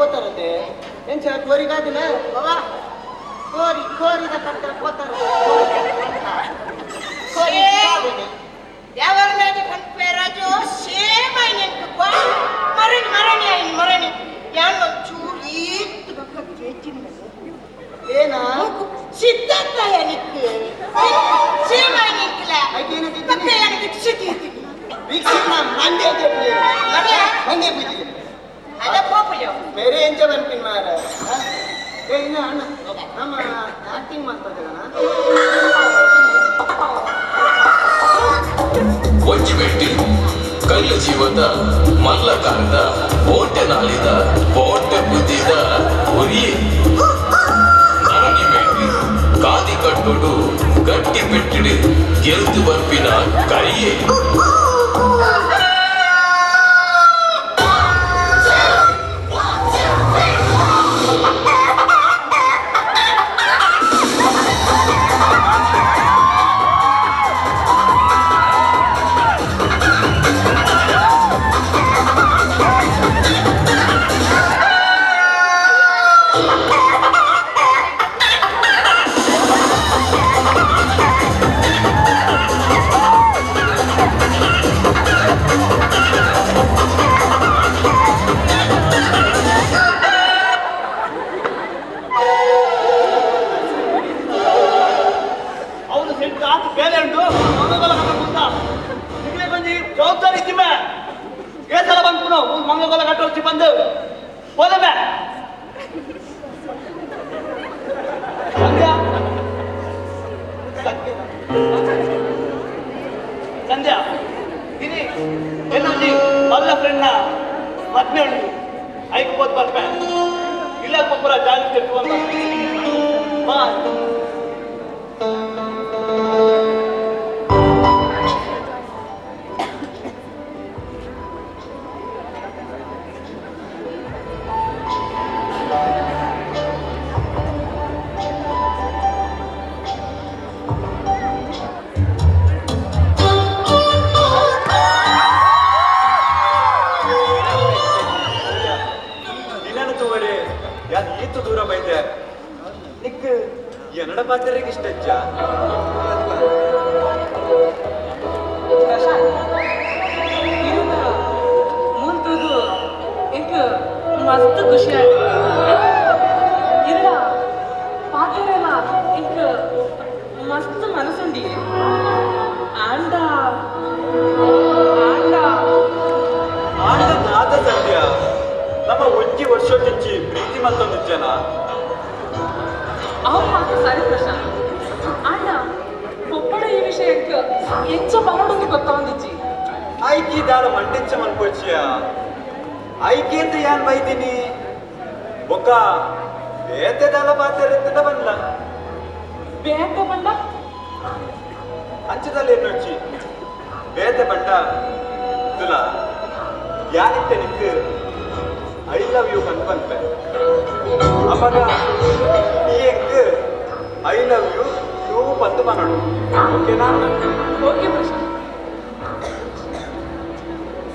ಹೋಗ್ತಾರಂತೆ ಎಂಚ ಕೋರಿಗಾದಿನ ಬಾಬಾ ಕೋರಿದ ಕಟ್ಟ ಹೋಗ್ತಾರೆ ಯಾವಾಗಲಾದ್ರೂ ಕಣ್ಪೆ ರಾಜು ಸೇಮ್ ಆಯ್ತು ಮರಣಿ ಯಾರು ಚೂರು ಈತ್ತು ಏನ ಸಿದ್ಧಾರ್ಥ எனக்கு ಸೇಮ್ ಆಯ್ನಿಕ್ಲ ಮತ್ತೆ எனக்கு ಸಿದ್ಧಾರ್ಥ ವೀಕ್ಷಣ ಮಂಡ್ಯ ಅದ ಪೋಪಯ್ಯ ಬೇರೆ ಎಂಚ ಬಂದ್ಪಿನ್ ಮಾರ ಏ ಇನ್ನ ಅಣ್ಣ ನಮ್ಮ ಆಕ್ಟಿಂಗ್ ಮಾಡ್ತಿದ್ದಾನ ಒಂಜಿಮೆಟ್ಟಿ ಕಲ್ಲು ಜೀವದ ಮಲ್ಲಕಾರದ ಓಟೆ ನಾಳಿದ ಓಟೆ ಬುದ್ಧಿದ ಉರಿಯೇ ನರಗಿ ಮೇಟಿ ಕಾದಿ ಕಟ್ಟುಡು ಗಟ್ಟಿ ಪೆಟ್ಟಿಡು ಗೆಲ್ತು ಬರ್ಪಿನ ಕೈಯೇ ಮಂಗಗೋಲ ಕಟ್ಟೋಚಿ ಬಂದು ಹೋದಮೆ ಸಂಧ್ಯಾ ini ಏನಂದಿ ಮಲ್ಲ ಫ್ರೆಂಡ್ನ ಮದ್ವೆ ಉಂಟು ಐಕ್ಬೋದು ಬರ್ಪೆ ಇಲ್ಲ ಪಪ್ಪರ ಜಾಲಿ ತೆಗೆದುಕೊಂಡು ಬಾ என்னோட பாத்திரக்கு இஷ்டச்சா ಮುಂದುದು ಇಂಕ ಮಸ್ತ್ ಖುಷಿ ಇಲ್ಲ ಪಾತ್ರಲ್ಲ ಇಂಕ ಮಸ್ತ್ ಮನಸ್ಸುಂಡಿ ಆಂಡ ಆಂಡ ಆಂಡ ನಾದ ಸತ್ಯ ನಮ್ಮ ಒಂಜಿ ವರ್ಷೊಟ್ಟಿಂಚಿ ಪ್ರೀತಿ ಮತ್ತೊಂದು ಜನ ಅವ್ರ ಮಾತು ಸರಿ ಪ್ರಶಾಂತ್ ಅಣ್ಣ ಒಬ್ಬಳ ಈ ವಿಷಯಕ್ಕೆ ಹೆಚ್ಚು ಬರೋಡೊಂದು ಗೊತ್ತೊಂದಿಜ್ಜಿ ಐಕಿ ದಾಳ ಮಂಡಿಚ್ಚ ಮನ್ಪೋಚಿಯ ಐಕಿ ಅಂತ ಯಾನ್ ಬೈತೀನಿ ಬೊಕ್ಕ ಬೇತೆ ದಾಳ ಪಾತ್ರ ಬಂದ ಬೇಕ ಬಂದ ಅಂಚದಲ್ಲಿ ಏನೊಚ್ಚಿ ಬೇತೆ ಬಂಡ ತುಲ ಯಾನಿತ್ತೆ ನಿಂತು ಐ ಲವ್ ಯು ಕನ್ಪನ್ಪೆ ಅವಾಗ ಈ ಎಂಕ್ ಐ ಲವ್ ಯು ನೀವು ಪತ್ತು ಮಾಡೋಣ ಓಕೆನಾ ಓಕೆ ಪ್ರಶಾಂತ್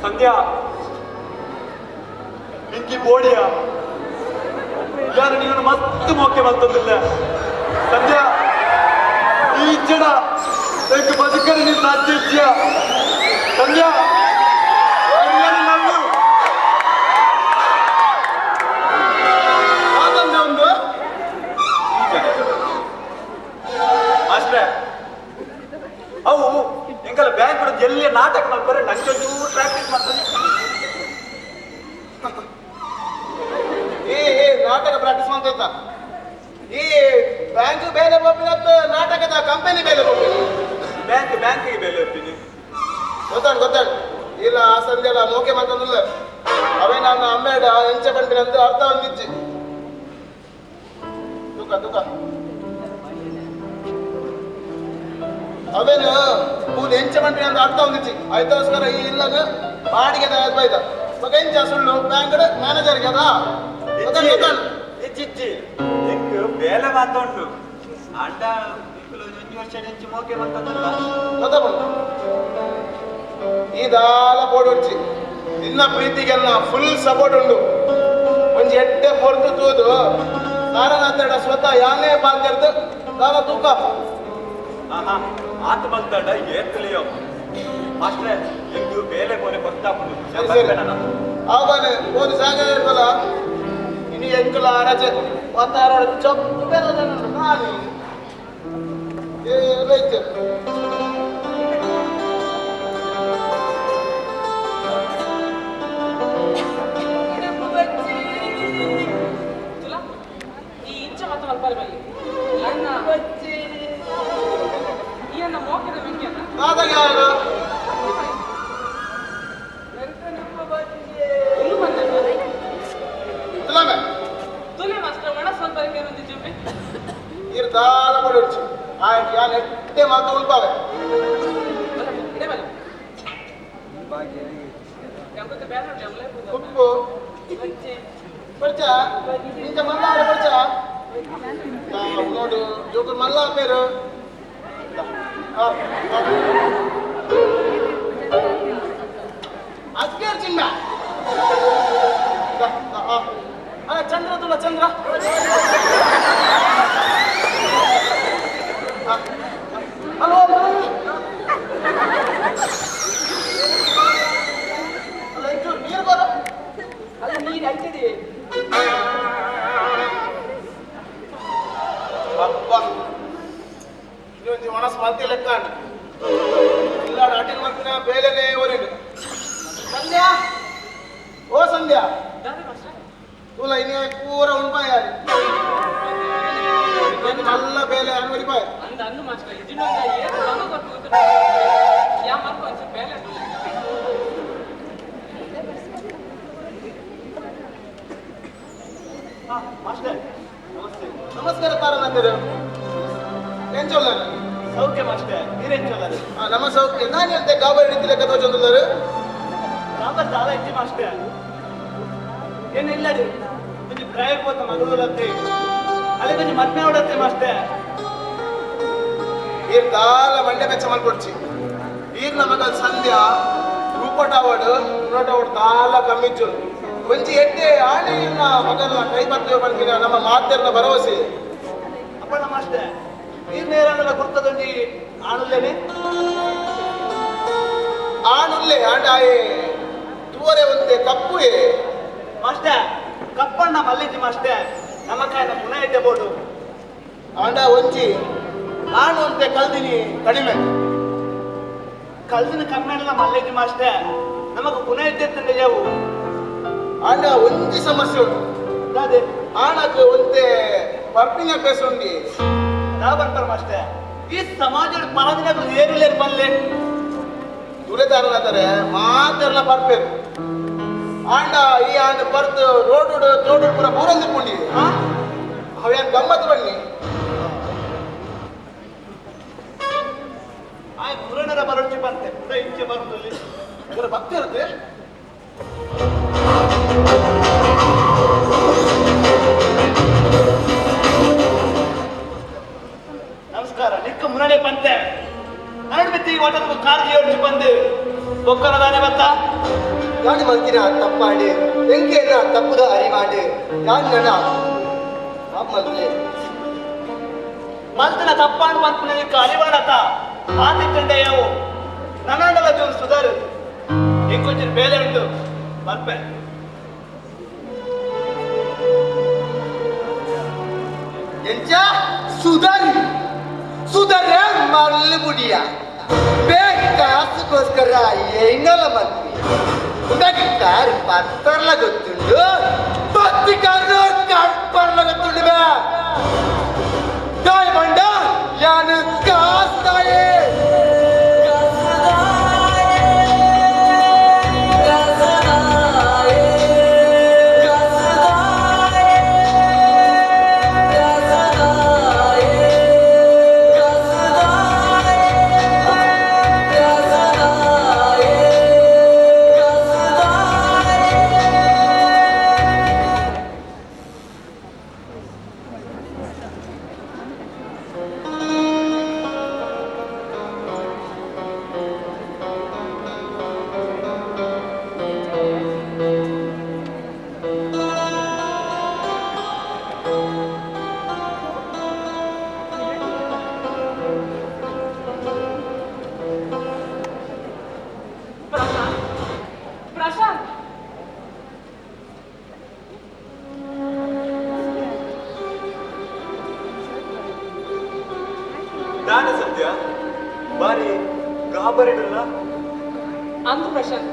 ಸಂಧ್ಯಾ ಇಂಕಿ ಬೋಡಿಯ ಯಾರು ನೀನು ಮಸ್ತ್ ಮೋಕೆ ಮತ್ತೊಂದಿಲ್ಲ ಸಂಧ್ಯಾ ಈ ಜಡ ಎಂಕ್ ಬದುಕಲು ನೀನು ಸಾಧ್ಯ ಇದೆಯಾ ಸಂಧ್ಯಾ ಅವು ಎಂಕಲ್ಲ ಬ್ಯಾಂಕ್ ಎಲ್ಲಿ ನಾಟಕ ಮಾಡ್ತಾರೆ ನಂಜೊಂದು ಪ್ರಾಕ್ಟೀಸ್ ಮಾಡ್ತಾರೆ ಈ ನಾಟಕ ಪ್ರಾಕ್ಟೀಸ್ ಮಾಡ್ತಾ ಈ ಬ್ಯಾಂಕ್ ಬೇಲೆ ಒಪ್ಪಿನತ್ತು ನಾಟಕದ ಕಂಪನಿ ಬೇಲೆ ಒಪ್ಪಿನಿ ಬ್ಯಾಂಕಿಗೆ ಬೆಲೆ ಒಪ್ಪಿನಿ ಗೊತ್ತಾಡು ಇಲ್ಲ ಆ ಸಂಜೆಲ್ಲ ಮೋಕೆ ಮಾತಂದಿಲ್ಲ ಅವೇ ನನ್ನ ಅಮ್ಮೇಡ ಎಂಚ ಬಂಡಿನಂತ ಅರ್ಥ ಹೊಂದಿಚ್ಚಿ ದುಃಖ ಅವೇನು ಪೂಲ್ ಎಂಚ ಬಂಡಿ ಅಂತ ಅರ್ಥ ಹೊಂದಿಚ್ಚಿ ಆಯ್ತೋಸ್ಕರ ಈ ಇಲ್ಲಗ ಬಾಡಿಗೆ ಬೈದ ಮಗ ಎಂಚ ಸುಳ್ಳು ಬ್ಯಾಂಕ್ ಮ್ಯಾನೇಜರ್ಗೆ ಅದ ಇಚ್ಚಿಚ್ಚಿ ಎಂಕ್ ಬೇಲೆ ಮಾತುಂಟು ಅಂಡ ಒಂಜಿ ವರ್ಷ ಹೆಂಚು ಮೋಕೆ ಮಾತಂದಲ್ಲ ಗೊತ್ತಬಹುದು ಈ ದಾಲ ಬೋರ್ಡ್ ಹೊಡ್ಚಿ ನಿನ್ನ ಪ್ರೀತಿಗೆಲ್ಲ ಫುಲ್ ಸಪೋರ್ಟ್ ಉಂಟು ಒಂಜಿ ಎಡ್ಡೆ ಪೊರ್ತು ತೂದು ಸಾರನಾಥಡ ಸ್ವತಃ ಯಾನೇ ಬಾಂದಿರ್ದು ದಾನ ತೂಕ ಆಹಾ ಆತ ಬಂತಡ ಏತ್ಲಿಯೋ ಮಾಸ್ಟ್ರೆ ಎಂದು ಬೇಲೆ ಮೋನೆ ಗೊತ್ತಾಗ್ಬೋದು ಸರಿ ಸರಿ ಆವಾನೆ ಓದು ಸಾಗ ಇರ್ಬಲ್ಲ ಇನಿ ಎಂಕುಲ ರಜೆ ವಾತಾವರಣ ಚೊಪ್ಪು ಬೇರೆ ನಾನಿ ಏಲೈತೆ तुला ಈ ಇಂಚ ಮತ್ತು ಮಲ್ಪರೆ ಬಲ್ಲಿ ಈಯನ್ನ ಮೋಕಿದ ಮಿಂಗ್ಯನ್ನ ಆದಾಗ ಯಾರು ಇನ್ನು ಬಂದ ತುಲಮೆ ತುಲೆ ಮಾಸ್ಟರ್ ಒಣ ಸ್ವಲ್ಪ ಒಂದು ಜುಮ್ಮೆ ಇರ್ ದಾಲ ಪಡೊಚ್ಚು ಆಯ್ತು ಯಾನ್ ಎಡ್ಡೆ ಮಾತು ಉಳ್ಪಾವೆ ಇಡೆ ಬಲ್ಲ ಗಂಗತೆ ಬೇರೆ ಜಮಲೆ ಉಪ್ಪು ಪಡ್ಚಾ ಇಂಚ ಮಲ್ಲಾರ ಪಡ್ಚಾ ನೋಡು ಜೋಕರ್ ಮಲ್ಲ ಪೇರು ಅಸ್ಕೇರ್ ಚಿನ್ನ ಅಲ್ಲ ಚಂದ್ರ ತುಲ ಚಂದ್ರ ಹಲೋ ಅಲ್ಲ ಇದು ನೀರು ಬರೋ ಅಲ್ಲ ನೀರು ಅಂತಿದೆ ಅಪ್ಪ ಇದೊಂದು ಮನಸ್ಸು ಮಲ್ತಿ ಲೆಕ್ಕ ಇಲ್ಲ ನಾಟಿನ ಮತ್ತಿನ ಬೇಲೆನೇ ಓರಿಡು ಸಂಧ್ಯಾ ಓ ಸಂಧ್ಯಾ ದಾದೆ ಮಾಸ್ಟರ್ ತೂಲ ಇನ್ನು ಪೂರ ಉಣ್ಪಾಯಾರಿ ಮಲ್ಲ ಬೇಲೆ ಅನ್ವರಿಪಾಯ ಅಂದ ಅನ್ನು ಮಾಸ್ಟರ್ ಇದನ್ನೊಂದ ಏನು ಬಂದು ಕೊಟ್ಟು ಗೊತ್ತು ಯಾ ಮಲ್ಕ ಒಂಚ ಬೇಲೆ ಮಾಸ್ಟರ್ ನಮಸ್ತೆ ನಮಸ್ಕಾರ ತಾರನಾಥರು ಏನ್ ಚೊಲ್ಲರು ಸೌಖ್ಯ ಮಾಸ್ಟರ್ ನೀರೇನ್ ಚೊಲ್ಲರು ನಮ್ಮ ಸೌಖ್ಯ ನಾನು ಅಂತೆ ಗಾಬರಿ ಹಿಡಿತಿಲ್ಲ ಕಥೆ ಚೊಲ್ಲರು ಕಾಂಗ್ರೆಸ್ ದಾದ ಇಚ್ಚಿ ಮಾಸ್ಟರ್ ಏನಿಲ್ಲದು ಕೊಂಚ ಪ್ರಯೋಗ ಹೋತ ಮಗುಲತ್ತೆ ಅದೇ ಕೊಂಚ ಮದ್ಮೆ ಹೊಡತ್ತೆ ಮಾಸ್ಟರ್ ಈರ್ ದಾಲ ಮಂಡೆ ಬೆಚ್ಚ ಮಲ್ಕೊಡ್ಚಿ ಈರ್ ನಮಗ ಸಂಧ್ಯಾ ರೂಪಟಾವಡು ರೂಪಟಾವಡು ದಾಲ ಕಮ್ಮಿಚ್ಚು ಒಂಜಿ ಎಡ್ಡೆ ಆಣೆಯನ್ನ ಮಗನ ಕೈ ಬರ್ತೇವೆ ಬಂದಿನ ನಮ್ಮ ಮಾತೆರ್ನ ಭರವಸೆ ಅಪ್ಪಣ್ಣ ಮಾಸ್ಟರ್ ನೀರ್ ನೇರಗಳ ಗುರ್ತದೊಂದಿ ಆಣುಲ್ಲೇನೆ ಆಣುಲ್ಲೆ ಆಂಡಾಯೆ ತೂವರೆ ಒಂದೆ ಕಪ್ಪುಯೆ ಮಾಸ್ಟರ್ ಕಪ್ಪಣ್ಣ ಮಲ್ಲಿಜಿ ಮಾಸ್ಟರ್ ನಮ್ಮ ಕಾಯನ ಪುನಃ ಇದ್ದೆ ಬೋಡು ಆಂಡ ಒಂಜಿ ಆಣು ಅಂತೆ ಕಲ್ದಿನಿ ಕಡಿಮೆ ಕಲ್ದಿನ ಕಮ್ಮೆಲ್ಲ ಮಲ್ಲಿಜಿ ಮಾಸ್ಟರ್ ನಮಗ ಪುನಃ ಇದ್ದೆ ತಂದೆ ಯಾವು ಆಂಡ ಒಂಜಿ ಸಮಸ್ಯೆ ಉಂಟು ಅದೇ ಆಣಕ್ಕೆ ಒಂದೆ ಪರ್ಪಿನ ಬೇಸುಂಡಿ ನಾ ಬರ್ತಾರ ಮಾಸ್ಟರ್ ಈ ಸಮಾಜದ ಪರದಿನಗಳು ಏನಿಲ್ಲೇನು ಮಲ್ಲೆ ತುಳೆದಾರನಾದರೆ ಮಾತೆರ್ನ ಪರ್ಪೇರು ಆಂಡ ಈ ಆಂಡ ಬರ್ದು ರೋಡು ಜೋಡು ಪೂರ ಪೂರಂದಿಕೊಂಡಿ ಅವೇನು ಗಮ್ಮತ್ತು ಬನ್ನಿ ಆಯ್ತು ಪುರಾಣರ ಬರೋಚಿ ಬಂತೆ ಪುನಃ ಇಚ್ಛೆ ಬರುವುದಲ್ಲಿ ಇವರ ಭಕ್ತಿ ಇರುತ್ತೆ ನಮಸ್ಕಾರ ನಿಕ್ಕ ಮುನ್ನಡೆ ಬಂತೆ ನರಡು ಬಿತ್ತಿ ಒಟ್ಟದ ಕಾರ್ ಯೋಡಿಸಿ ಬಂದೆ ಬೊಕ್ಕನದಾನೆ ಬತ್ತ ನಾನು ಮಲ್ತಿನ ತಪ್ಪಾಡಿ ಎಂಕೆನ ತಪ್ಪುದ ಅರಿಮಾಡಿ ನಾನು ನನ್ನ ಮಲ್ತೆ ಮಲ್ತನ ತಪ್ಪಾಂಡು ಮಲ್ಪನ ನಿಕ್ಕ ಅರಿವಾಡತ ಆತಿಟ್ಟಂಡೆ ಯಾವು ನನ್ನಂಡಲ ಜೋರು ಸುಧಾರು ಇಂಕೊಂಚೂರು ಬೇಲೆ ಉಂಟು ಮಲ್ಪೆ ಎಂಚ ಸುಧಾರಿ ಸುಧಾರ ಮಲ್ಲು ಬುಡಿಯ ಬೇಕಾಸಕ್ಕೋಸ್ಕರ ಏನಲ್ಲ ಮಲ್ಪಿ ಉಡಕ್ಕಾರ್ ಪತ್ತರ್ಲ ಗೊತ್ತುಂಡು ಪತ್ತಿಕಾರು ಕಟ್ಪರ್ಲ ಗೊತ್ತುಂಡು ಬೇ ದಾಯ್ ಬಂಡ ಯಾನು ಕಾಸ್ತಾಯೇ ಯಾನ ಸದ್ಯ ಬಾರಿ ಗಾಬರಿಡಲ್ಲ ಅಂದು ಪ್ರಶಾಂತ್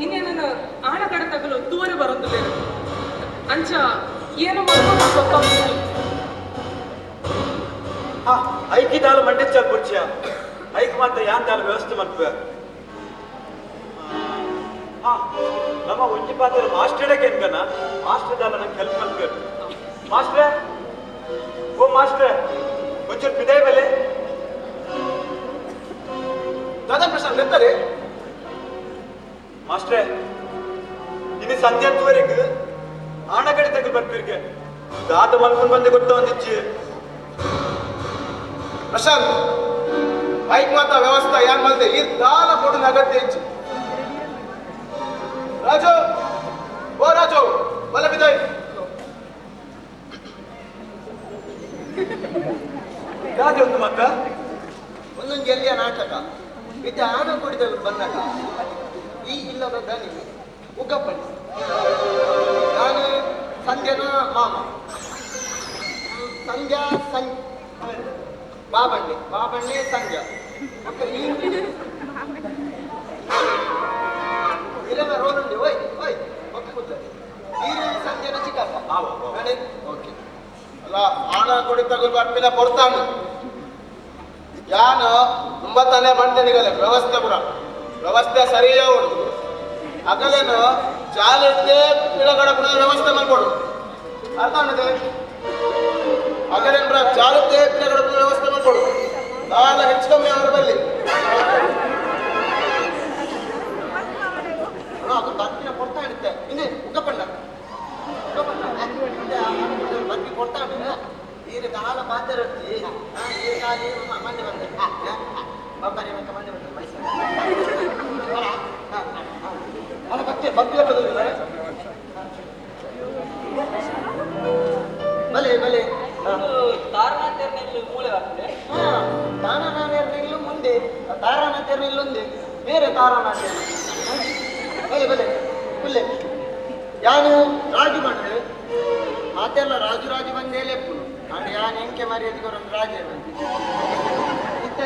ಇನ್ನೇನ ಆಣ ಕಡೆ ತಗಲು ತೂವರೆ ಬರೋದಿಲ್ಲ ಅಂಚ ಏನು ಮಾಡ್ಕೊಂಡು ಗೊತ್ತಾಗ್ತದೆ ಐಕಿ ದಾಲ ಮಂಡೆ ಚಾಲ್ ಬುಡ್ಚಿಯ ಐಕ್ ಮಾತ್ರ ಯಾನ್ ದಾಲ ವ್ಯವಸ್ಥೆ ಮಾಡ್ತೇವೆ ನಮ್ಮ ಒಂಜಿ ಪಾತ್ರ ಮಾಸ್ಟರ್ಗೆ ಏನ್ಗನ ಮಾಸ್ಟರ್ ದಾಲ ನಂಗೆ ಹೆಲ್ಪ್ ಮಾಡ್ತೇವೆ ಮಾಸ್ಟ್ರೆ ಓ ಮಾಸ್ಟ್ರೆ ಒಂಚೂರು ಬಿದಾಯ ಬೆಲೆ ದಾದಾ ಪ್ರಶಾಂತ್ ಎಂತಾರೆ ಮಾಸ್ಟ್ರೆ ಇನ್ನು ಸಂಧ್ಯಾ ಹತ್ತುವರೆಗೆ ಆಣಗಡೆ ತೆಗೆದು ಬರ್ತಿರ್ಗೆ ದಾದ ಮಲ್ಕೊಂಡು ಬಂದೆ ಗೊತ್ತ ಒಂದಿಚ್ಚಿ ಪ್ರಶಾಂತ್ ಬೈಕ್ ಮಾತ ವ್ಯವಸ್ಥೆ ಯಾನ್ ಮಲ್ದೆ ಈ ದಾಲ ಕೊಡು ಅಗತ್ಯ ಹೆಚ್ಚು ರಾಜು ಓ ರಾಜು ಬಲ ಬಿದ್ದಾಯ್ ಯಾವ್ದು ಒಂದು ಮತ್ತ ಒಂದೊಂದು ಎಲ್ಲಿಯ ನಾಟಕ ಇದು ಆನ ಕುಡಿದಲ್ಲಿ ಬಂದಾಗ ಈ ಇಲ್ಲದ ದನಿ ಉಗ್ಗಪ್ಪನಿ ನಾನು ಸಂಧ್ಯನ ಮಾಮ ಸಂಧ್ಯಾ ಬಾಬಣ್ಣೆ ಸಂಧ್ಯಾ ಇರನ ರೋಲಂಡಿ ಓಯ್ ಓಕೆ ಕೂತ ನೀರು ಸಂಧ್ಯನ ಚಿಕ್ಕಪ್ಪ ಓಕೆ ಅಲ್ಲ ಆನ ಕೊಡಿ ತಗೊಂಡು ಬರ್ಪಿನ ಕೊಡ್ತಾನು ಯಾನು ಮುಂಬತ್ತನೇ ಮಾಡ್ತೇನಿಗಲ್ಲ ವ್ಯವಸ್ಥೆ ಪುರ ವ್ಯವಸ್ಥೆ ಸರಿಯೇ ಉಂಟು ಅಗಲೇನು ಚಾಲಿದ್ದೇ ಪಿಳಗಡ ಪುನಃ ವ್ಯವಸ್ಥೆ ಮಾಡ್ಕೊಡು ಅರ್ಥ ಅನ್ನದೆ ಅಗಲೇನ್ ಬ್ರ ಚಾಲಿದ್ದೇ ಪಿಳಗಡ ಪುನಃ ವ್ಯವಸ್ಥೆ ಮಾಡ್ಕೊಡು ನಾಳೆ ಹೆಚ್ಚು ಕಮ್ಮಿ ಅವರು ಬರಲಿ ಅದು ಬರ್ತಿನ ಕೊಡ್ತಾ ಇರುತ್ತೆ ಇನ್ನೇ ಉಗ್ಗಪ್ಪಣ್ಣ ಬರ್ತಿ ಕೊಡ್ತಾ ಇದ್ದ ಈಗ ಕಾಲ ಮಾತಾಡ್ತಿ ಈಗ ಕಾಲಿ ಮಂದಿ ಬಂದೆ ಬಬ್ಬರಿ ಮಂದಿ ಬಂದೆ ಮೈಸೂರು ಅಲ್ಲ ಭಕ್ತಿ ಬಲೆ ತಾರನಾಥ್ಯರ್ನಲ್ಲಿ ಮೂಳೆ ಆಗ್ತದೆ ತಾರಾನಾಥ್ಯರ್ನಿಲ್ಲು ಮುಂದೆ ತಾರಾನಾಥ್ಯರ್ನಿಲ್ಲೊಂದೆ ಬೇರೆ ತಾರಾನಾಥ್ಯ ಬಲೆ ಫುಲ್ಲೆ ಯಾನು ರಾಜು ಬಂದ್ರೆ ಮಾತೆಲ್ಲ ರಾಜು ಬಂದೇ ಲೆಪ್ಪು ಅಂದ್ರೆ ಯಾನು ಎಂಕೆ ಮರ್ಯಾದೆಗೊಂದು ರಾಜೇ ಬಂದು ಇತ್ತ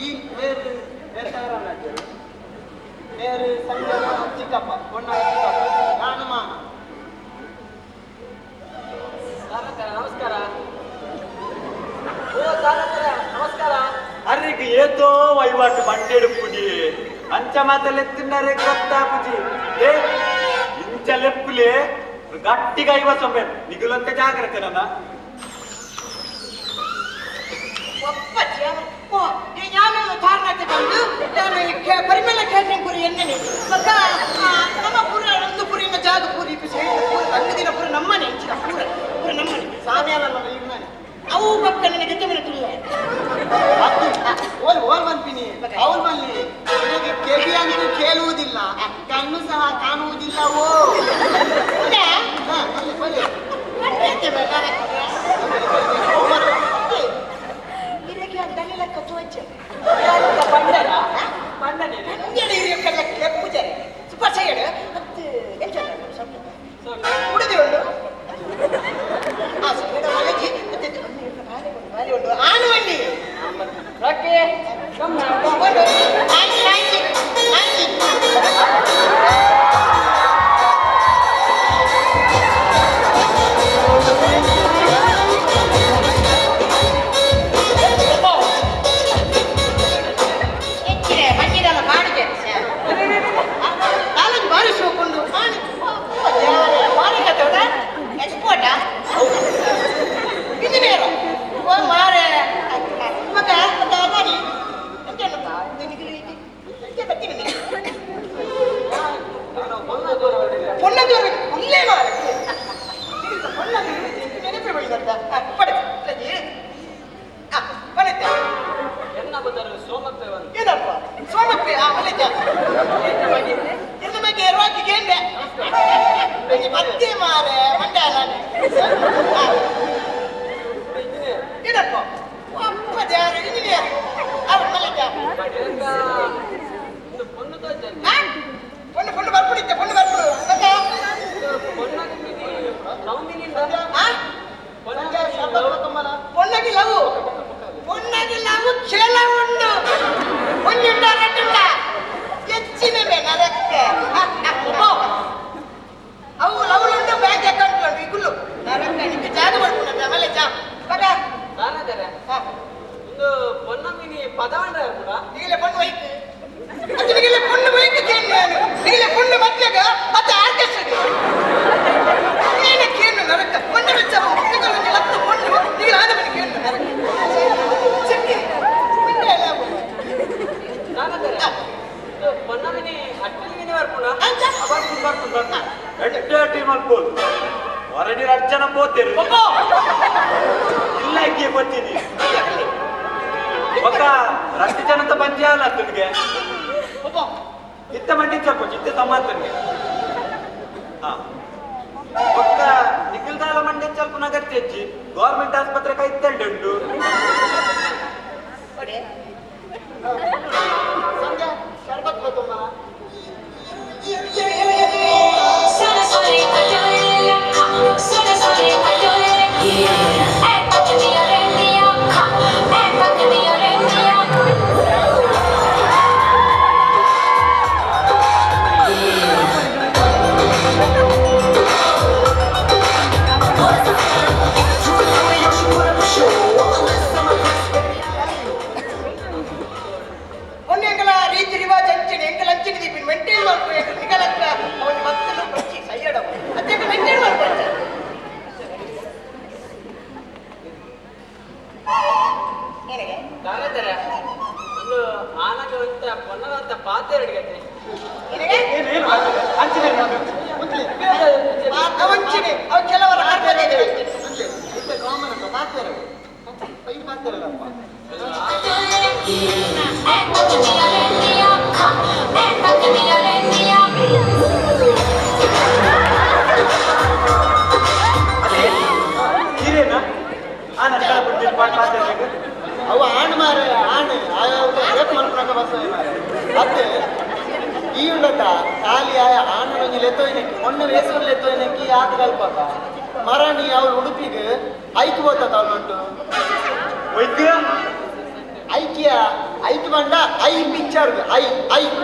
ಈ ಬೇರೆ ತಾರಾನಾಥ್ಯರು ಬೇರೆ ಸಂಜನ ಚಿಕ್ಕಪ್ಪ ಕೊಣ್ಣ ಚಿಕ್ಕಪ್ಪ ನಾನು ಮಾಮ ನಮಸ್ಕಾರ ನಮಸ್ಕಾರ ಅರ್ರಿಗೆ ಏತೋ ವಹಿವಾಟು ಮಂಡೇಡು ಪುಡಿ ಅಂಚ ಮಾತಲ್ಲೆತ್ತಿನಾರೆ ಗೊತ್ತಾ ಪುಜಿ ಇಂಚ ಲೆಪ್ಪುಲೆ ಗಟ್ಟಿಗ 50 ಸೊಮ್ಮೆ ನಿಗುಲಂತ ಜಾಗ್ರತೆ ನನ್ನ ನಾನು ತಾರನಾಥ್ಯ ಬಂದು ನಾನು ಪರಿಮಳ ಕ್ಯಾಟ್ರಿಂಗ್ ಪುರಿ ಎಣ್ಣೆ ಮತ್ತ ನಮ್ಮ ಪುರ ಒಂದು ಪುರಿನ ಜಾಗ ಪೂರಿ ಒಂದು ದಿನ ಪುರ ನಮ್ಮನೆ ಇಂಚಿನ ಪೂರ ನಮ್ಮನೆ ಸಾಮ್ಯಾನಲ್ಲ ಇವ್ನ ಅವು ಪಕ್ಕ ನನಗೆ ಗದ್ದೆಮನೆ ತುಳಿಯ ಓಲ್ ಬಂತೀನಿ ಅವ್ರು ಬಲ್ಲಿ ನಿನಗೆ ಕೆಬಿ ಅಂತೂ ಕೇಳುವುದಿಲ್ಲ ಕಣ್ಣು ಸಹ ಕಾಣುವುದಿಲ್ಲವೋ பொண்ணாகி லவ் பொண்ணாகி ಕೆಲವುಂಡು ಒಂದುಂಡ ರಟ್ಟುಂಡ ಹೆಚ್ಚಿನ ನರಕ್ಕ ಅವು ಲವಳುಂಡು ಬ್ಯಾಂಕ್ ಅಕೌಂಟ್ ಉಂಟು ಇಗುಲು ನರಕ್ಕ ನಿಮಗೆ ಜಾಗ ಮಾಡ್ಕೊಂಡು ಆಮೇಲೆ ಜಾ ಬಗ ನಾನದರೆ ಒಂದು ಪೊನ್ನಮ್ಮಿನಿ ಪದವಂಡ ಕೂಡ ಈಗಲೇ ಪೊಣ್ಣು ವೈಕ್ ಈಗಲೇ ಪೊಣ್ಣು ವೈಕ್ ನಾನು ಈಗಲೇ ಪೊಣ್ಣು ಮಕ್ಕಳಿಗ ಮತ್ತೆ ಆರ್ಕೆಸ್ಟ್ರಾಗೆ ಏನಕ್ಕೆ ಏನು ನರಕ್ಕ ಪೊಣ್ಣು ಬೆಚ್ಚ ಒಂದು ಲತ್ತು ಪೊಣ್ಣು ಈಗ ಆದ ಮನೆ ಕೇಳು ನರಕ್ಕ ಚಿಕ್ಕಿ ನಾನದರೆ ಪೊನ್ನಮ್ಮಿನಿ ಅಟ್ಟಲಿಗೆ ಬರ್ಕೊಂಡ ಟೀಮ್ ಅನ್ಕೋಲ್ ಹೊರಡಿ ಅರ್ಜನ పోతేరు ಇಲ್ಲ ಇಕ್ಕೆ ಬರ್ತೀನಿ ఒక ರಸ್ತೆ ಜನತ ಬಂಜಾಲ ತುನಿಗೆ ಇತ್ತ ಮಂಡಿ ಚಪ್ಪ ಚಿತ್ತ ಸಮಾತನಿಗೆ ಒಕ್ಕ ನಿಖಿಲ್ದಾಲ ಮಂಡಿ ಚಲ್ಪ ನಗತ್ಯ ಹೆಚ್ಚಿ ಗೌರ್ಮೆಂಟ್ ಆಸ್ಪತ್ರೆ ಕೈತ್ತಂಡು ಸಂಜೆ ಶರ್ಬತ್ ಬತ್ತಮ್ಮ ರೀತಿ ರಿವಾಜ್ ಅಂಚನೆ ಎಂಕಲ್ ಅಂಚನೆ ದೀಪಿನ ಮೆಂಟೇನ್ ಮಾಡ್ಕೊ ನಿಗಲಕ್ಕ ಅವನ ಮಕ್ಕಳು ಪ್ರಚಿ ಸೈಯಡವು ಅದಕ್ಕೆ ಮೆಂಟೇನ್ ಮಾಡ್ಕೊಳ್ತಾರೆ ಏನಿಗೆ ನಾನದರೆ ಒಂದು ಆನಗೆ ಅಂತ ಪೊನ್ನದಂತ ಪಾತ್ರೆ ಹಿಡಿಗತ್ತೆ ಏನಿಗೆ ಅವಂಚನೆ ಅವ ಕೆಲವರ ಆಡ್ತಾರೆ ಕಾಮನ್ ಅಂತ ಮಾತಾಡೋದು ಪೈ ಮಾತಾಡಲ್ಲಪ್ಪ ಹಿರೇನಾ ಆನ ಬಿಡ್ತೀನಿ ಪಾಠ ಮಾತಾಡ್ಬೇಕು ಅವ ಆಣ್ ಮಾರೆ ಆಣ್ ರೇಪ್ ಮಲ್ಪನಾಗ ಬಸ್ ಅತ್ತೆ ಈ ಉಂಡತ ಖಾಲಿ ಆಯ ಆಣ್ ಲೆತ್ತೋಯ್ನಕ್ಕಿ ಮೊನ್ನೆ ವೇಸೂರ್ ಲೆತ್ತೋಯ್ನಕ್ಕಿ ಆತ ಕಲ್ಪಾಕ ಮರಣಿ ಅವ್ರ ಉಡುಪಿಗೆ ಐಕ್ ಹೋಗ್ತದ ಅವನುಂಟು ವೈದ್ಯ ಐಕ್ಯ ಐಕ್ ಬಂಡ ಐ ಪಿಕ್ಚರ್ ಐಕ್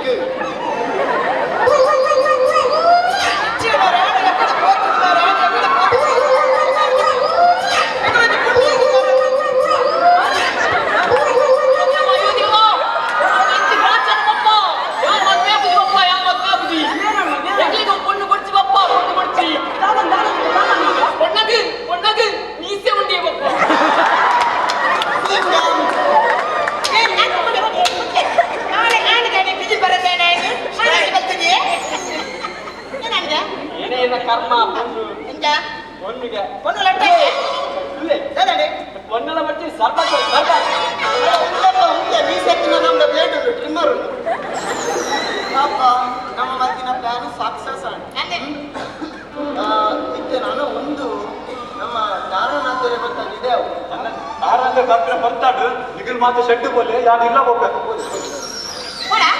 ಕರ್ಮ பொண்ணுಗೆ பொண்ணு லட்டை இல்லை ஏதாடி பொண்ணல பத்தி சர்பத் ನೀ ಸೆಕ್ಕಿನ ನಮ್ದು ಪ್ಲೇಟ್ ಉಂಟು ಟ್ರಿಮ್ಮರ್ ಉಂಟು ಪಾಪ ನಮ್ಮ ಮತ್ತಿನ ಪ್ಲಾನ್ ಸಕ್ಸಸ್ ಅಂದೆ ಇತ್ತೆ ನಾನು ಒಂದು ನಮ್ಮ ದಾರನಾಥರೆ ಗೊತ್ತಾಗಿದೆ ಅವು ಆರಂದ್ರೆ ಬರ್ತಾಡು ನಿಗಲ್ ಮಾತು ಶೆಡ್ಡು ಬೋಲೆ ಯಾರು ಇಲ್ಲ ಹೋಗ್ಬೇಕು போடா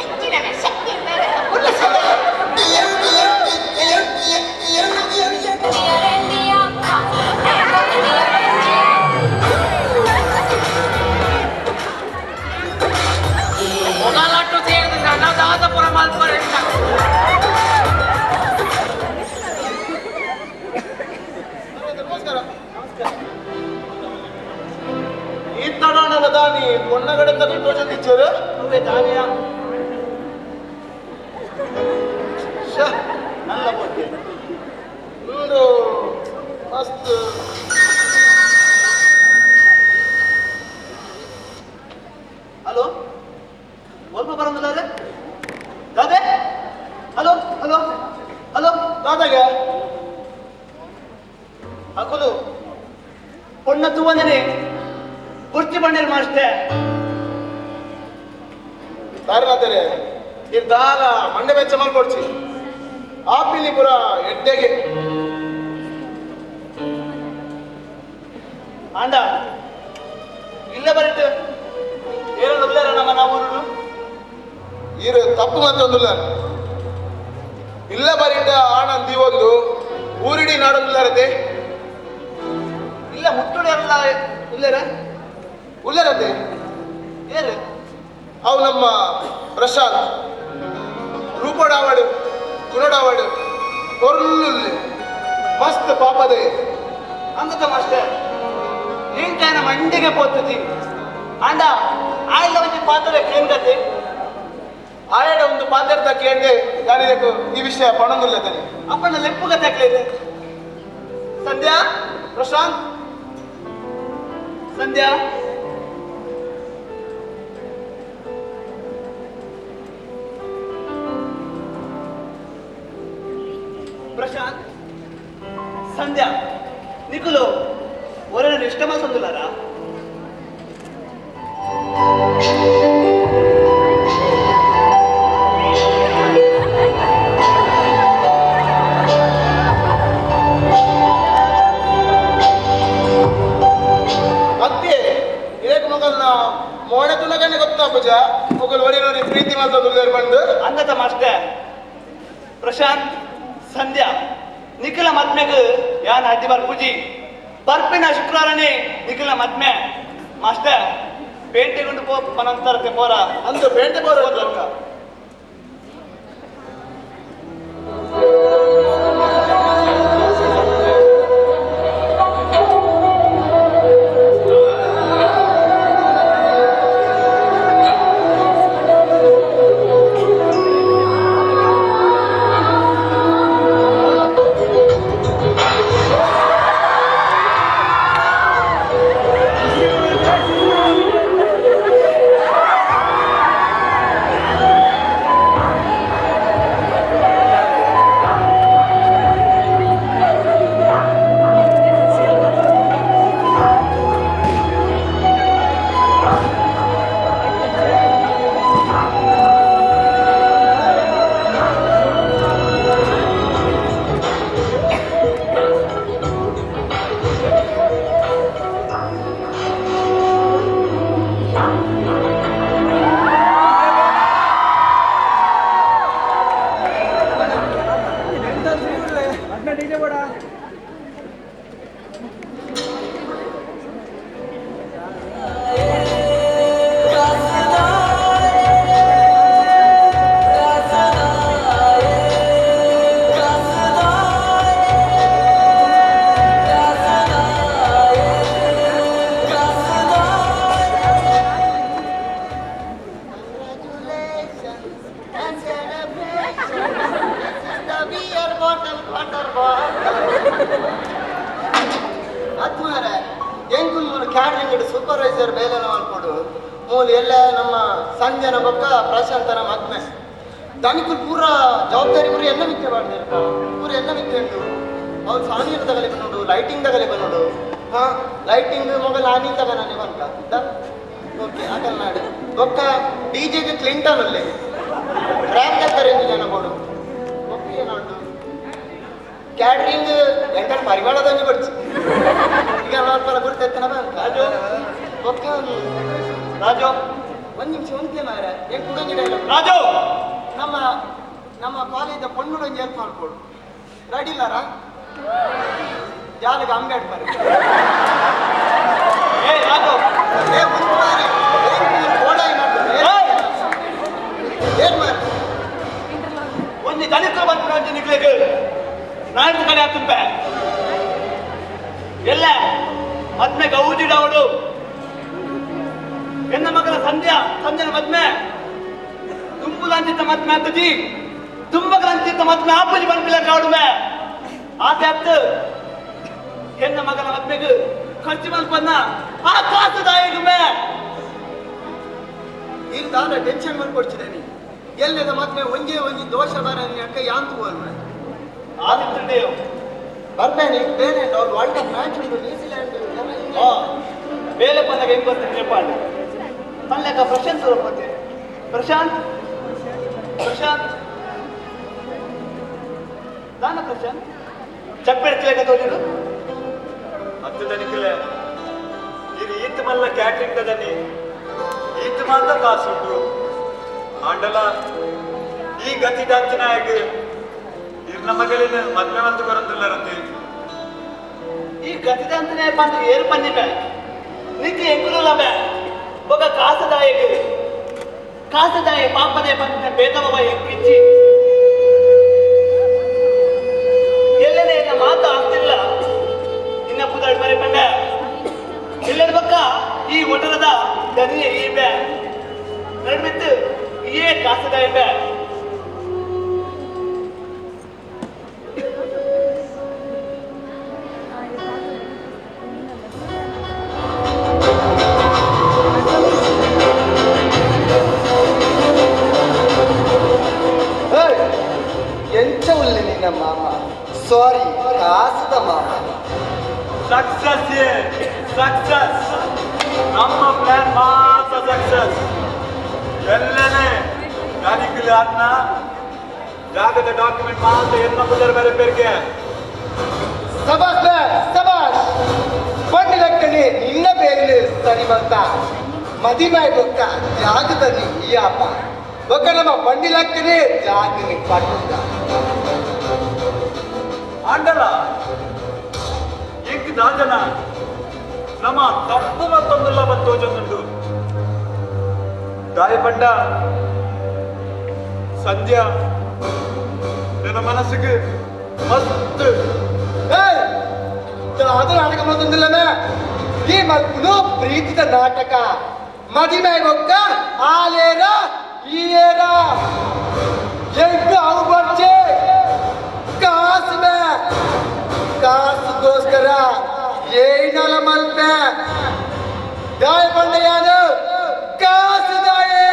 எஞ்சினமே சக்தி மேல புள்ள ಮೊದಲಾಟು ಸೇರಿದ ನನ್ನದಾದಪುರ ಮಲ್ಪರೆಂಟ ನಮಸ್ಕಾರ ಈ ತಡಾಣದ ದಾನಿ பொன்னಗಡೆ ತನಕ ತೋಜದಿಚ್ಚರು ಅವೇ ದಾನಿಯ ನನ್ನ ಬಗ್ಗೆ ಒಂದು ಮಸ್ತ್ ಹಲೋ ಒಲ್ಪ ಬರೋದಿಲ್ಲ ದಾದೆ ಹಲೋ ಹಲೋ ಹಲೋ ದಾದಾಗೆ ಹಾಕೋದು பொண்ண ತೂವನೇ ಕುರ್ಚಿ ಬಂಡೇರು ಮಾಸ್ತೆ ದಾರನಾಥರೆ ಈ ದಾಲ ಮಂಡೆ ಬೆಚ್ಚ ಮಾಡ್ಕೊಡ್ಸಿ ಆಪಿಲಿ ಪುರ ಎಡ್ಡೆಗೆ ಆಂಡ ಇಲ್ಲ ಬರಟ್ಟು ಏರಲ್ಲ ನಮ್ಮ ನಾವು ಈರು ತಪ್ಪು ಮತ್ತೊಂದುಲ್ಲ ಇಲ್ಲ ಬರಿಟ ಆನಂದಿ ಒಂದು ಊರಿಡಿ ನಾಡೊಂದುಲ್ಲರದೆ ಇಲ್ಲ ಮುಟ್ಟುಡು ಎಲ್ಲ ಇಲ್ಲರ ಉಳ್ಳರತೆ ಏರು ಅವು ನಮ್ಮ ಪ್ರಶಾಂತ್ ರೂಪಡಾವಡು ಕುನಡಾವಡು ಕೊರ್ಲುಲ್ಲಿ ಮಸ್ತ್ ಪಾಪದೆ ಅಂಗತ ಮಾಸ್ಟರ್ ఏంటైనా మండిగా పోతుంది అండ ఆయన వచ్చి పాత్ర కేంద్రతే ಆಯಡ ಒಂದು ಪಾತ್ರದ ಕೇಳಿದೆ ಯಾರಿಗೂ ಈ ವಿಷಯ ಪಣಂದಿಲ್ಲದನಿ అప్పుడు లెప్పుగా తగ్గలేదు సంధ్యా ಪ್ರಶಾಂತ್ సంధ్యా ప్రశాంత్ సంధ్య నీకులో ఎవరైనా ఇష్టమా సందులారా ಮತ್ತೆ ಏಕ್ ಮಗಲ್ನ ಮೋಡ ತುನಗನೆ ಗೊತ್ತಾ ಪೂಜ ಮಗಲ್ ಒಡಿ ನೋಡಿ ಪ್ರೀತಿ ಮಾತಾಡೋದು ಬಂದು ಅಂಗತ ಮಾಸ್ಟರ್ ಪ್ರಶಾಂತ್ ಸಂಧ್ಯ ನಿಖಿಲ ಮದ್ಮೆಗೆ ಯಾನ್ ಹದ್ದಿ ಬರ್ಪುಜಿ ಬರ್ಪಿನ ಶುಕ್ರವಾರನೇ ನಿಖಿಲ ಮದ್ಮೆ ಮಾಸ್ಟರ್ ಪೇಂಟೆಗೊಂಡು ಪನಂತರಕ್ಕೆ ಪೋರ ಅಂದು ಬೇಟೆ ಬರೋದ್ರಕ್ಕ ಆತ್ಮಾರೆ ಎಂಕು ಕ್ಯಾಟ್ರಿಂಗ್ ಸೂಪರ್ವೈಸರ್ ಬೇಲೆನ ಮಾಡ್ಕೊಡು ಮೂಲ ಎಲ್ಲ ನಮ್ಮ ಸಂಜೆನ ಬೊಕ್ಕ ಪ್ರಶಾಂತನ ಮದ್ಮೆ దానికి పూర జవాబారి పూరి ఎన్న మిత్తే వాడినారు పూరి ఎన్న మిత్తేండు ಅವ್ರು ಸಾನಿಯರ್ ತಗಲಿ ಬಂದೋಡು ಲೈಟಿಂಗ್ ತಗಲಿ ಬಂದೋಡು ಹಾ ಲೈಟಿಂಗ್ ಮೊಬೈಲ್ ಆನಿ ತಗನಾನೆ ಬಂತ ಓಕೆ ಆಗಲ್ಲ ನಾಡು ಒಕ್ಕ ಡಿಜೆಗೆ ಕ್ಲಿಂಟನ್ ಅಲ್ಲಿ ರ್ಯಾಂಕ್ ಆಗ್ತಾರೆ ಜನ ಬೋಡು ಓಕೆ ಏನಾಡು ಕ್ಯಾಟ್ರಿಂಗ್ ಎಂಟರ್ ಪರಿಮಾಣದಂಗೆ ಬಡ್ಚಿ ಈಗ ನಾಲ್ಪರ ಗುರ್ತೈತನ ರಾಜು ಒಕ್ಕ ರಾಜು ಒಂದು ನಿಮಿಷ ಒಂದೇ ಮಾರ ಹೆಂಗ್ ಕುಡಂಗಿಡ ರಾಜು ನಮ್ಮ ಕಾಲೇಜ್ ಪೊಣ್ಣುಡೊಂದು ಹೆಲ್ಪ್ ಮಾಡ್ಕೊಡು ರೆಡಿ ಇಲ್ಲಾರ ಜಾಲಿಗೆ ಅಂಬೇಡ್ ಬರ ಏ ರಾಜು ಏ ಒಂದು ಮಾರೆ ಓಡ ಏನ್ ಮಾರ ಒಂದು ದಲಿತ ಬಂದು ನಿಗ್ಲಿಕ್ಕೆ ನಾಲ್ಕು ಕಡೆ ಹಾಕುಂಬೆ ಎಲ್ಲ ಮದ್ಮೆ ಗೌಜಿಡವಳು ಹೆಣ್ಣ ಮಗನ ಸಂಧ್ಯನ ಮದ್ಮೆ ತುಂಬುಲಂಚಿತ ಮದ್ಮೆ ಅಪ್ಪಜಿ ತುಂಬಗಲಂಚಿತ ಮದ್ಮೆ ಅಪ್ಪಜಿ ಬಂದ್ಬಿಲ್ಲ ಕಾಡುಮೆ ಆತೆ ಅತ್ತು ಹೆಣ್ಣ ಮಗನ ಮದ್ಮೆಗೆ ಖರ್ಚು ಮಲ್ಪನ್ನ ಆ ಕಾಸುದಾಯಿಗುಮೆ ಈಗ ದಾದ ಟೆನ್ಷನ್ ಮಾಡ್ಕೊಡ್ತಿದ್ದೆ ನೀ ಎಲ್ಲದ ಮದ್ಮೆ ಒಂಜಿ ದೋಷ ಬರ ಅಕ್ಕ ಯಾಂತು ಅಲ್ವ ಆದಿತ್ಯದೇವ್ ಬರ್ಬೇನೆ ಬೇರೆ ಅವ್ರು ವರ್ಲ್ಡ್ ಕಪ್ ಮ್ಯಾಚ್ ಉಂಟು ನ್ಯೂಜಿಲ್ಯಾಂಡ್ ಬೇಲೆ ಬಂದಾಗ ಹೆಂಗ್ ಬರ್ತೀನಿ ಜಪಾನ್ ಪಲ್ಲೆಗ ಪ್ರಶಾಂತ್ ಬರ್ತೀನಿ ಪ್ರಶಾಂತ್ ದಾನ ಪ್ರಶಾಂತ್ ಚಪ್ಪೆಡ್ತಿಲಾಗ ತೋರಿಡು ಹತ್ತು ದನಿಕಲೆ ಇದು ಈತ್ ಮಲ್ಲ ಕ್ಯಾಟ್ರಿಂಗ್ ದನಿ ಈತ್ ಮಾತ್ರ ಕಾಸು ಉಂಟು ಆಂಡಲ ಈ ಗತಿ ದಾಂಚನಾಯಕ ಇರ್ನ ಮಗಳಿನ ಮದ್ಮೆ ಮಂತು ಬರಂದಿಲ್ಲರಂತೆ ಈ ಗತಿದ ಅಂತಾನೆ ಬಂದು ಏರು ಬಂದಿವೆ ನಿಕ್ಕೆ ಎಂಕುಲಲ್ಲ ಬೇ ಕಾಸದಾಯ ಪಾಪದೇ ಬಂದ ಭೇದವ ಎಕ್ಕಿಚ್ಚಿ ಎಲ್ಲನೇ ಎನ್ನ ಮಾತು ಆಗ್ತಿಲ್ಲ ನಿನ್ನ ಪುದಾಡ್ ಮರೆ ಪಂಡ ಎಲ್ಲರ ಪಕ್ಕ ಈ ಒಟರದ ದನಿಯ ಈ ಬ್ಯಾ ನಡ್ಬಿತ್ತು ಏ ಕಾಸದಾಯ ಬ್ಯಾ ಎಂಚ ಉಳ್ಳಿ ನಿನ್ನ ಮಾಮ ಸಾರಿ ಕಾಸದ ಮಾಮ ಸಕ್ಸಸ್ ನಮ್ಮ ಪ್ಲಾನ್ ಮಾತ್ರ ಸಕ್ಸಸ್ ಎಲ್ಲನೇ ಗಾನಿಕಲ್ ಆತ್ನ ಜಾಗದ ಡಾಕ್ಯುಮೆಂಟ್ ಮಾತ್ರ ಎನ್ನ ಬುದರ್ ಬೇರೆ ಬೇರೆಗೆ ಸಬಾಸ್ ಸಬಾಸ್ ಬಂಡಿ ಲೆಕ್ಕನೆ ನಿನ್ನ ಬೇರೆ ಸರಿ ಬಂತ ಮದಿಮಾಯಿ ಬೊಕ್ಕ ಜಾಗದಲ್ಲಿ ಈ ಅಪ್ಪ ಬೊಕ್ಕ ನಮ್ಮ ಬಂಡಿ ಲೆಕ್ಕನೆ ಜಾಗನಿ ಪಟ್ಟದ ಆಂಡಲ ಎಂಕ್ ದಾಜನ ನಮ್ಮ ತಪ್ಪು ಮತ್ತೊಂದಲ್ಲ ಬಂತೋಜೊಂದುಂಡು ಗಾಯಪಂಡ ಸಂಧ್ಯಾ ನನ್ನ ಮನಸ್ಸಿಗೆ ಮಸ್ತ್ ಅದು ನಾಟಕ ಮತ್ತೊಂದಿಲ್ಲವೇ ಈ ಮಕ್ಕಳು ಪ್ರೀತಿದ ನಾಟಕ ಮದಿಮೆಗೊಕ್ಕ ಆಲೇರ ಈ ಏರ ಎಂಕ ಅವು ಬರ್ಚೆ ಕಾಸುಗೋಸ್ಕರ ಏನಲ ಮಲ್ಪೆ ಗಾಯ ಬಂಡೆಯಾನು ಕಾಸುದಾಯೇ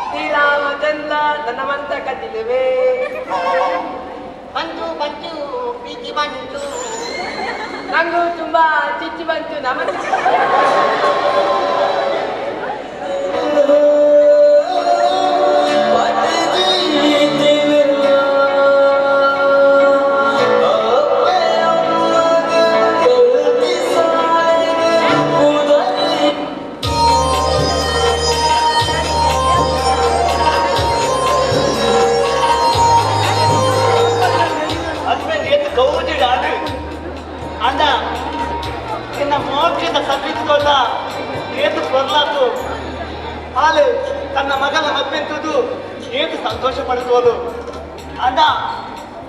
ಶ್ರೀರಾಮಚಂದ್ರ ನನ್ನ ಮಂತ ಕದಿಲುವೆ ಬಂತು ಪ್ರೀತಿ ಬಂತು ನಂಗೂ ತುಂಬಾ ಚಿಚ್ಚಿ ಬಂತು ನಮಸ್ತೆ ಹಾಲು ತನ್ನ ಮಗನ ಮಬ್ಬೆಂತದ್ದು ಏತು ಸಂತೋಷ ಪಡಿಸುವುದು ಅಂದ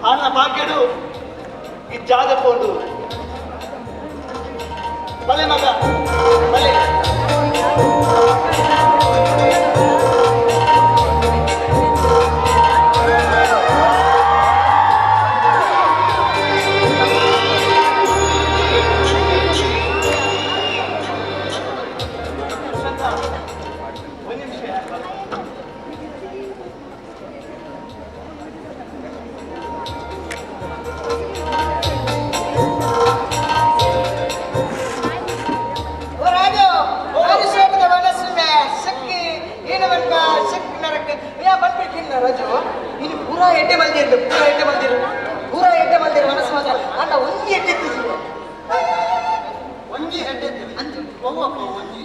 ಅನ್ನ ಭಾಗ್ಯಡು ಈ ಜಾಗಕೊಂಡು ಬಲೆ ಮಗ ಬಲೆ ಎಡ್ಡೆ ಮಲ್ದಿರ್ಬೇಕು ಪೂರ ಎಡ್ಡೆ ಮಲ್ದಿರು ಮನಸ್ಸು ಮಾತ್ರ ಅಲ್ಲ ಒಂಜಿ ಎಡ್ಡೆ ಒಂಜಿ ಹೆಡ್ಡೆ ಅಂತ ಒಂಜಿ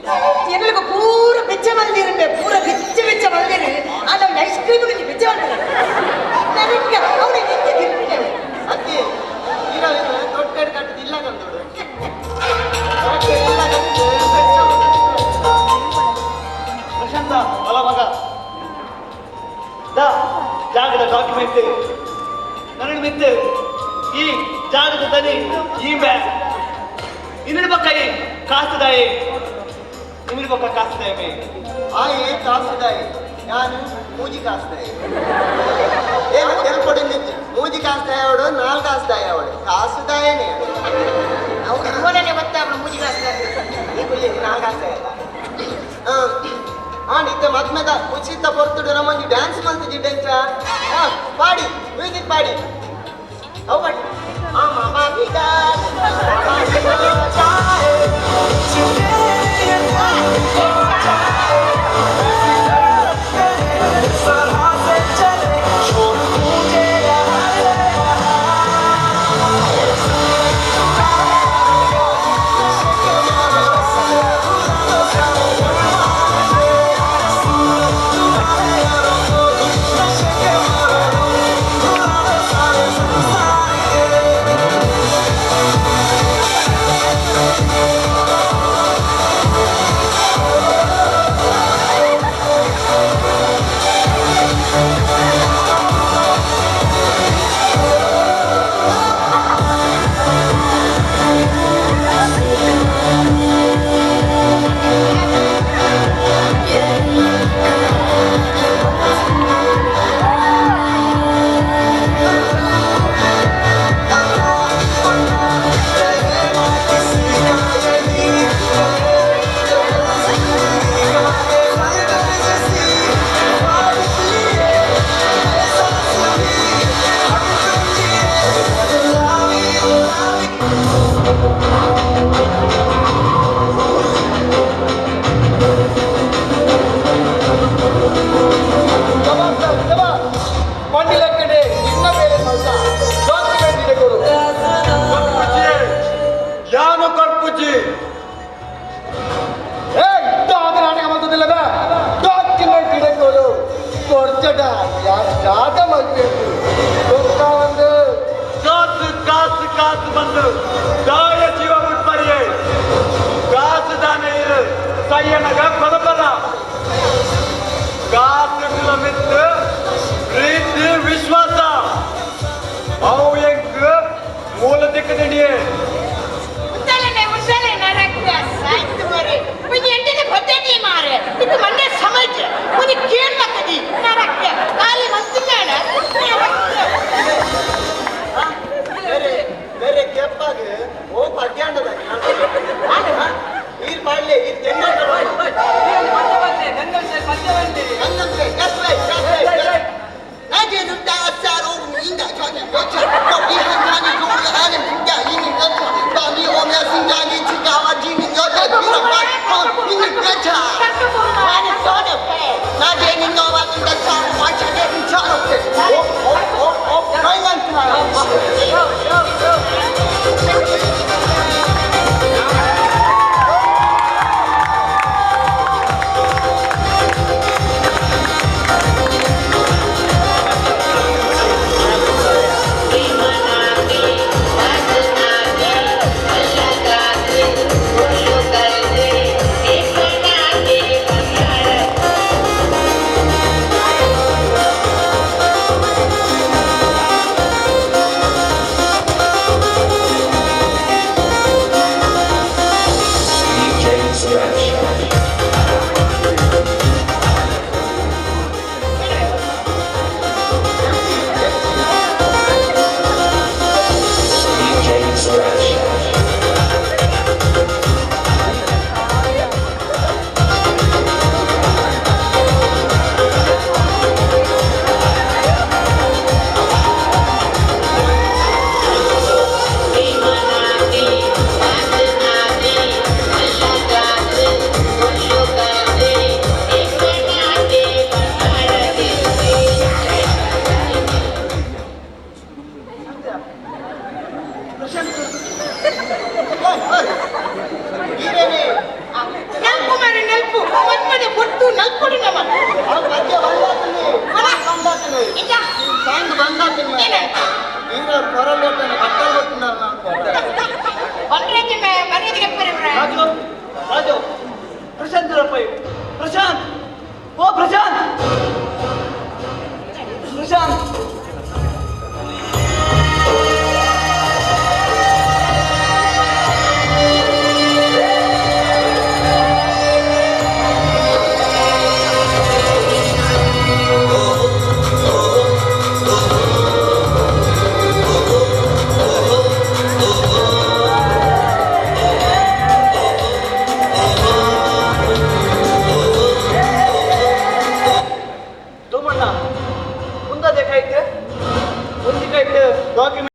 ಎಲ್ಲಿಗೂ ಪೂರ ಬೆಚ್ಚ ಮಲ್ದಿರ್ಬೆ ಪೂರ ಬೆಚ್ಚ ಮಲ್ದಿರು ಅಲ್ಲ ಒಂದು ಐಸ್ ಕ್ರೀಮ್ ಬೆಚ್ಚ ಮಾಡ್ತಾರೆ ನನಗೆ ಅವನಿಗೆ ನಿಂಗೆ ತಿರ್ಪಿದ್ದೇವೆ ಅದೇ ದೊಡ್ಡ ಕಟ್ಟದ ಇಲ್ಲ ಕಂದೋಡು ಪ್ರಶಾಂತ ಅಲ್ಲ ಮಗ ಜಾಗದ ಡಾಕ್ಯುಮೆಂಟ್ ನನಗೆ ಮಿತ್ತು ಈ ಜಾಗದ ದನಿ ಈ ಬ್ಯಾಗ್ ಇನ್ನಿನ ಪಕ್ಕ ಕಾಸುದಾಯಿ ಇನ್ನಿನ ಪಕ್ಕ ಕಾಸುದಾಯಿ ಆಯೆ ಕಾಸುದಾಯಿ ನಾನು ಮೂಜಿ ಕಾಸುದಾಯಿ ಏನು ತೆಲ್ಕೊಡಿ ನಿಂತು ಮೂಜಿ ಕಾಸುದಾಯಿ ಅವಡು ನಾಲ್ ಕಾಸುದಾಯಿ ಅವಡು ಕಾಸುದಾಯನೇ ಅವ್ರು ಇವನೇ ಮತ್ತೆ ಅವನ ಮೂಜಿ ಈ ನಾಲ್ ಕಾಸುದಾಯ ಇತ್ತೆ ಮದ್ಮೆದ ಉಚಿತ ಪೊರ್ತುಡು ನಮ್ಮೊಂದು ಡ್ಯಾನ್ಸ್ ಮಾಡ್ತಿದ್ದಂತ ಪಾಡಿ ಮ್ಯೂಸಿಕ್ ಪಾಡಿ ಅವು ಪಾಡಿ ಕಾಸು ಬಂದು ದಾಯ ಜೀವ ಮುಟ್ಪರಿಯೇ ಕಾಸು ದಾನ ಇರು ಸಯ್ಯನಗ ಪದಪದ ಕಾಸು ಮಿತ್ತು ಪ್ರೀತಿ ವಿಶ್ವಾಸ ಅವು ಎಂಕ್ ಮೂಲ ದಿಕ್ಕದಿಡಿಯೇ ಮುಸಳೆ ನರಕ ಸಾಯ್ತು ಮಾರೆ ಮುನಿ ಎಂಟನೆ ಬದನಿ ಮಾರೆ ಇದು ಮಂಡೆ ಸಮಜ ಮುನಿ ಕೇಳ ಕದಿ ನರಕ ಕಾಲಿ ಮಂತಿನಾಡ ಬೇರೆ ಕೆಪ್ಪಾಗ ಓ ಪಡ್ಯಾಂಡದ ನೀರು ಪಾಡ್ಲೆ ಇದು ತೆಂಗಡ ನಂಗಂತೆ 나게 눈다 싸로 인다 저기 여차 여기 한산이 좋은 하는 진짜 이니 여차 밤이 오면 순간이 지나와지는 여자 이런 말 있는 여차 나는 저녁에 나게 너 같은 여차 완전히 저녁에 너희만 ಈರೇನೆ ನೆಲ್ಪು ಮಾರಿ ನೆಲ್ಪು ಮನ್ಮನೆ ಕೊಟ್ಟು ನಲ್ಕೊಡಿ ನಮ್ಮ ಮಧ್ಯ ಬಂದಾತನೆ ಬಂದಾತನೆ ಇಂಜ ಸಾಂಗ್ ಬಂದಾತನೆ ಏನಂತ ಈಗ ಕೊರಲ್ ಬಟ್ಟನ ಬಟ್ಟಲ್ ಬಟ್ಟನ